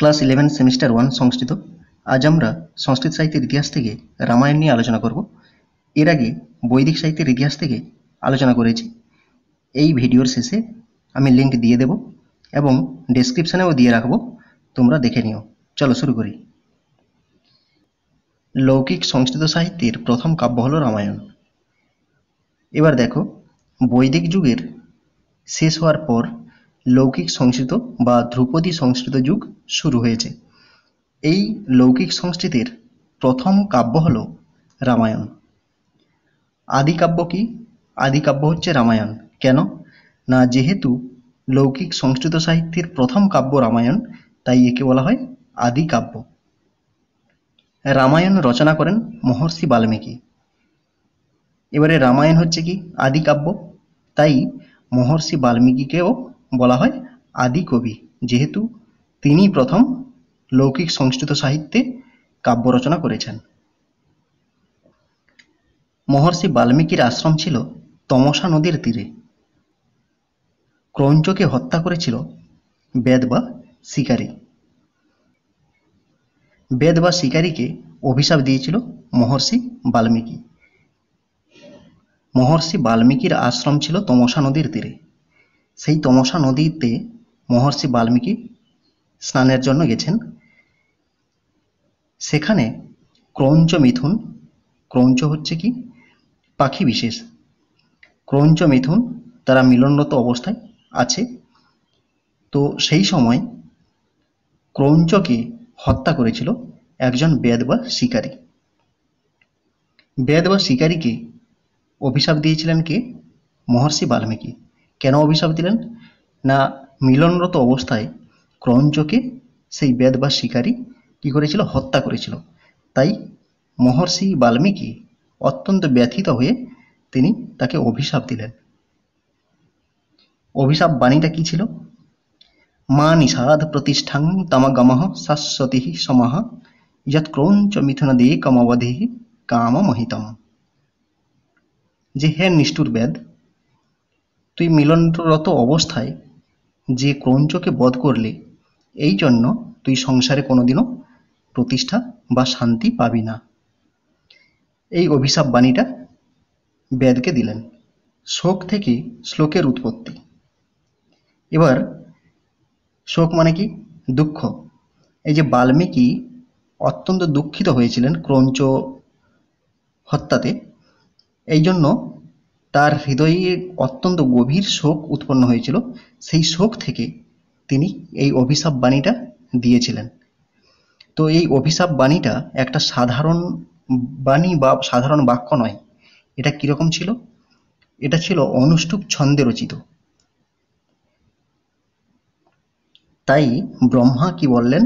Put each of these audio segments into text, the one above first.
Class 11 semester 1 সংস্কৃত। আজ আমরা সংস্কৃত সাহিত্যের ইতিহাস থেকে রামায়ণ নিয়ে আলোচনা করব। এর আগে বৈদিক সাহিত্যের ইতিহাস থেকে আলোচনা করেছি। এই ভিডিওর শেষে আমি লিংক দিয়ে দেব এবং ডেসক্রিপশনেও দিয়ে রাখবো, তোমরা দেখে নিও। চলো শুরু করি। লৌকিক সংস্কৃত সাহিত্যের প্রথম কাব্য হলো রামায়ণ। এবার দেখো, বৈদিক যুগের শেষ হওয়ার পর লৌকিক সংস্কৃত বা ধ্রুপদী সংস্কৃত যুগ শুরু হয়েছে। এই লৌকিক সংস্কৃতির প্রথম কাব্য হল রামায়ণ। আদিকাব্য কি? আদিকাব্য হচ্ছে রামায়ণ। কেন না, যেহেতু লৌকিক সংস্কৃত সাহিত্যের প্রথম কাব্য রামায়ণ, তাই একে বলা হয় আদিকাব্য। রামায়ণ রচনা করেন মহর্ষি বাল্মীকি। এবারে রামায়ণ হচ্ছে কি আদিকাব্য, তাই মহর্ষি বাল্মীকিকেও বলা হয় আদি কবি, যেহেতু তিনি প্রথম লৌকিক সংস্কৃত সাহিত্যে কাব্য রচনা করেছেন। মহর্ষি বাল্মীকির আশ্রম ছিল তমসা নদীর তীরে। ক্রৌঞ্চকে হত্যা করেছিল বেদ বা শিকারী। বেদ বা শিকারীকে অভিশাপ দিয়েছিল মহর্ষি বাল্মীকি। মহর্ষি বাল্মীকির আশ্রম ছিল তমসা নদীর তীরে। সেই তমসা নদীতে মহর্ষি বাল্মীকি স্নানের জন্য গেছেন। সেখানে ক্রৌঞ্চ মিথুন, ক্রৌঞ্চ হচ্ছে কি পাখি বিশেষ, ক্রৌঞ্চ মিথুন তারা মিলনরত অবস্থায় আছে। তো সেই সময় ক্রৌঞ্চকে হত্যা করেছিল একজন বেদ বা শিকারী। বেদ বা শিকারীকে অভিশাপ দিয়েছিলেন কে? মহর্ষি বাল্মীকি। কেন অভিশাপ দিলেন না, মিলনরত অবস্থায় ক্রৌঞ্চকে সেই বেদ বা শিকারী কি করেছিল? হত্যা করেছিল। তাই মহর্ষি বাল্মীকি অত্যন্ত ব্যথিত হয়ে তিনি তাকে অভিশাপ দিলেন। অভিশাপ বাণীটা কি ছিল? মা নিষাদ প্রতিষ্ঠাং তমাগমঃ শাশ্বতী সমাহ যৎ ক্রৌঞ্চ মিথুনাদে কমবধি কামমোহিতম। যে হে নিষ্ঠুর বেদ, তুই মিলনরত অবস্থায় যে ক্রৌঞ্চকে বধ করলে, এই জন্য তুই সংসারে কোনোদিনও প্রতিষ্ঠা বা শান্তি পাবি না। এই অভিশাপ বাণীটা বেদকে দিলেন। শোক থেকে শ্লোকের উৎপত্তি। এবার শোক মানে কি? দুঃখ। এই যে বাল্মীকি অত্যন্ত দুঃখিত হয়েছিলেন ক্রৌঞ্চ হত্যাতে, এই জন্য তার হৃদয়ে অত্যন্ত গভীর শোক উৎপন্ন হয়েছিল। সেই শোক থেকে তিনি এই অভিশাপ বাণীটা দিয়েছিলেন। তো এই অভিশাপ বাণীটা একটা সাধারণ বাণী বা সাধারণ বাক্য নয়। এটা কিরকম ছিল? এটা ছিল অনুষ্টুপ ছন্দে রচিত। তাই ব্রহ্মা কি বললেন?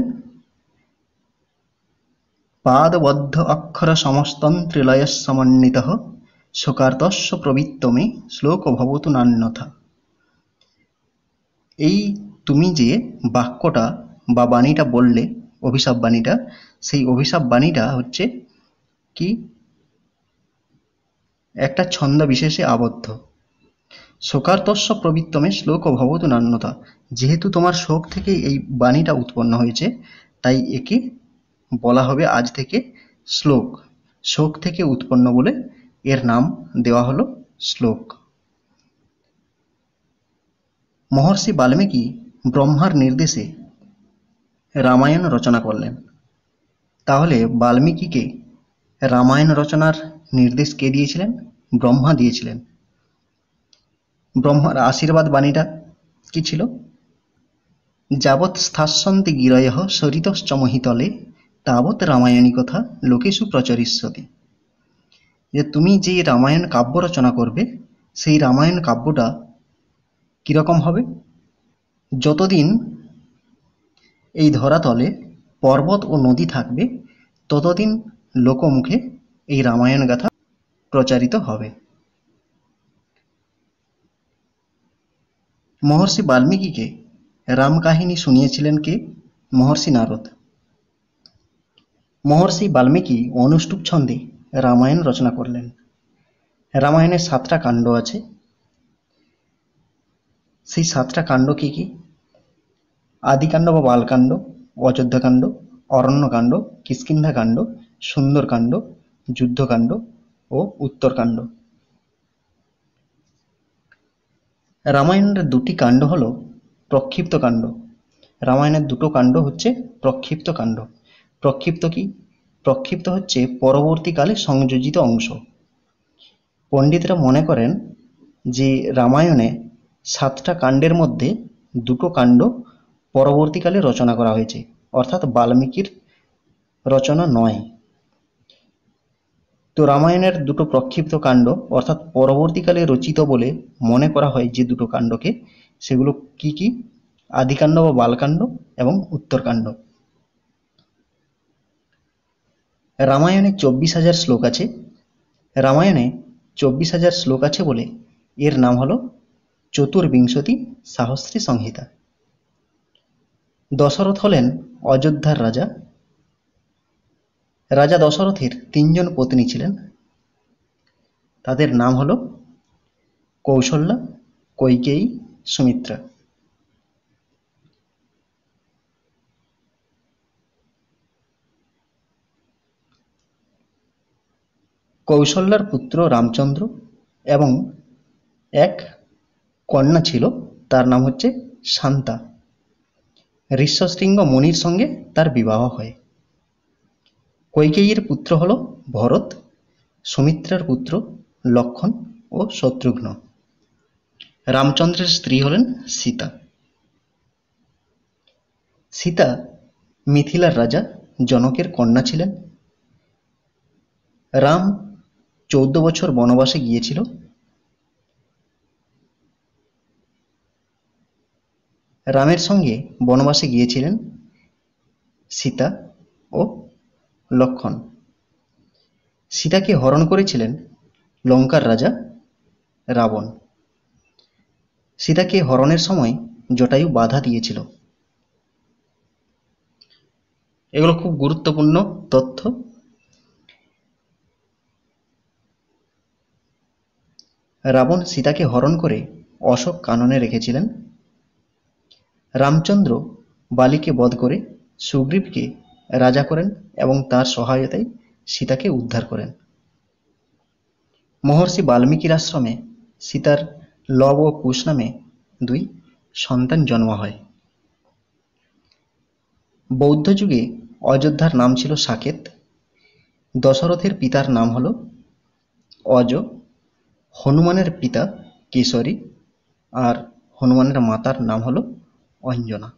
পাদবদ্ধ অক্ষর সমস্তং ত্রিলয়ঃ সমন্বিতঃ শোকার্তস্য প্রবৃত্তমে শ্লোক ভবতু নান্যথা। এই তুমি যে বাক্যটা বা বাণীটা বললে, অভিশাপ বাণীটা, সেই অভিশাপ বাণীটা হচ্ছে কি একটা ছন্দ বিশেষে আবদ্ধ। শোকার্তস্য প্রবৃত্তমে শ্লোক ভবতু নান্যথা। যেহেতু তোমার শোক থেকে এই বাণীটা উৎপন্ন হয়েছে, তাই একে বলা হবে আজ থেকে শ্লোক। শোক থেকে উৎপন্ন বলে এর নাম দেওয়া হলো শ্লোক। মহর্ষি বাল্মীকি ব্রহ্মার নির্দেশে রামায়ণ রচনা করলেন। তাহলে বাল্মীকিকে রামায়ণ রচনার নির্দেশ কে দিয়েছিলেন? ব্রহ্মা দিয়েছিলেন। ব্রহ্মার আশীর্বাদ বাণীটা কি ছিল? যাবৎ স্থাস্যন্তি গিরয়ঃ সরিতশ্চ মহিতলে তাবৎ রামায়ণী কথা লোকেষু প্রচরিষ্যতি। যে তুমি যে রামায়ণ কাব্য রচনা করবে, সেই রামায়ণ কাব্যটা কিরকম হবে? যতদিন এই ধরাতলে পর্বত ও নদী থাকবে, ততদিন লোকমুখে এই রামায়ণ গাথা প্রচারিত হবে। মহর্ষি বাল্মীকিকে রাম কাহিনী শুনিয়েছিলেন কে? মহর্ষি নারদ। মহর্ষি বাল্মীকি অনুষ্টুপ ছন্দে রামায়ণ রচনা করলেন। রামায়ণের 7টা কাণ্ড আছে। সেই 7টা কাণ্ড কি কি? আদিকাণ্ড বা বালকাণ্ড, অযোধ্যাকাণ্ড, অরণ্যকাণ্ড, কিষ্কিন্ধাকাণ্ড, সুন্দরকাণ্ড, যুদ্ধকাণ্ড ও উত্তরকাণ্ড। রামায়ণের দুটি কাণ্ড হল প্রক্ষিপ্ত কাণ্ড। রামায়ণের দুটো কাণ্ড হচ্ছে প্রক্ষিপ্ত কাণ্ড। প্রক্ষিপ্ত কি? প্রক্ষিপ্ত হচ্ছে পরবর্তীকালে সংযোজিত অংশ। পণ্ডিতরা মনে করেন যে রামায়ণে 7টা কাণ্ডের মধ্যে দুটো কাণ্ড পরবর্তীকালে রচনা করা হয়েছে, অর্থাৎ বাল্মীকির রচনা নয়। তো রামায়ণের দুটো প্রক্ষিপ্ত কাণ্ড অর্থাৎ পরবর্তীকালে রচিত বলে মনে করা হয় যে দুটো কাণ্ডকে, সেগুলো কি কি? আদিকাণ্ড বা বালকাণ্ড এবং উত্তরকাণ্ড। রামায়ণে 24,000 শ্লোক আছে। রামায়ণে 24,000 শ্লোক আছে বলে এর নাম হলো চতুর্বিংশতি সাহস্রী সংহিতা। দশরথ হলেন অযোধ্যার রাজা। রাজা দশরথের 3জন পত্নী ছিলেন। তাদের নাম হলো কৌশল্যা, কৈকেয়ী, সুমিত্রা। কৌশল্যার পুত্র রামচন্দ্র এবং এক কন্যা ছিল, তার নাম হচ্ছে শান্তা। ঋষ্যশৃঙ্গ মুনির সঙ্গে তার বিবাহ হয়। কৈকেয়ীর পুত্র হল ভরত, সুমিত্রার পুত্র লক্ষণ ও শত্রুঘ্ন। রামচন্দ্রের স্ত্রী হলেন সীতা। সীতা মিথিলার রাজা জনকের কন্যা ছিলেন। রাম 14 বছর বনবাসে গিয়েছিল। রামের সঙ্গে বনবাসে গিয়েছিলেন সীতা ও লক্ষণ। সীতাকে হরণ করেছিলেন লঙ্কার রাজা রাবণ। সীতাকে হরণের সময় জটায়ু বাধা দিয়েছিল। এগুলো খুব গুরুত্বপূর্ণ তথ্য। রাবণ সীতাকে হরণ করে অশোক কাননে রেখেছিলেন। রামচন্দ্র বালিকে বধ করে সুগ্রীবকে রাজা করেন এবং তার সহায়তায় সীতাকে উদ্ধার করেন। মহর্ষি বাল্মীকির আশ্রমে সীতার লব ও কুশ নামে 2 সন্তান জন্ম হয়। বৌদ্ধ যুগে অযোধ্যার নাম ছিল সাকেত। দশরথের পিতার নাম হল অজ। হনুমানের পিতা কেশরী আর হনুমানের মাতার নাম হল অঞ্জনা।